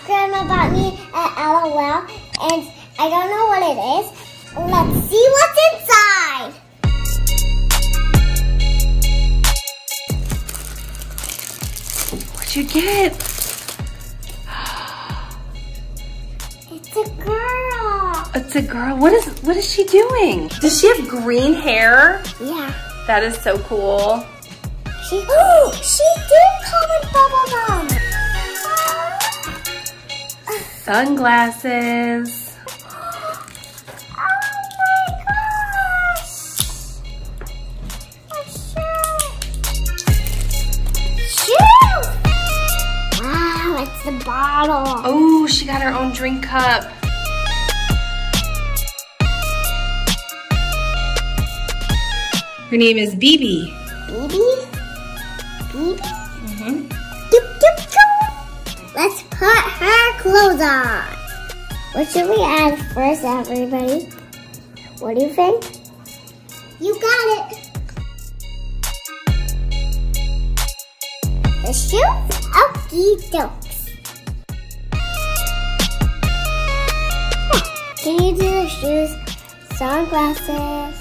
Grandma bought me an LOL, and I don't know what it is. Let's see what's inside. What'd you get? It's a girl. It's a girl. What is she doing? Does she have green hair? Yeah. That is so cool. She did come in bubble gum. Sunglasses. Oh my gosh. A shoe. Wow, it's the bottle. Oh, she got her own drink cup. Her name is BB. BB? BB? Mm-hmm. Doop, doop, doop. Let's put her clothes on. What should we add first, everybody? What do you think? You got it. The shoes? Okie dokes. Can you do the shoes? Sunglasses.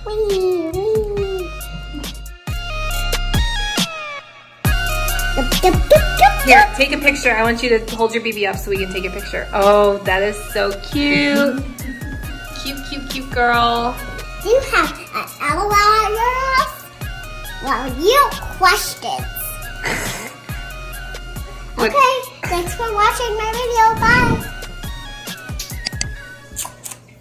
Wee, wee. Dup, dup, dup, dup. Here, take a picture. I want you to hold your BB up so we can take a picture. Oh, that is so cute. Cute, cute, cute girl. Do you have an LOL at your house? Well, you questions. Okay, thanks for watching my video. Bye.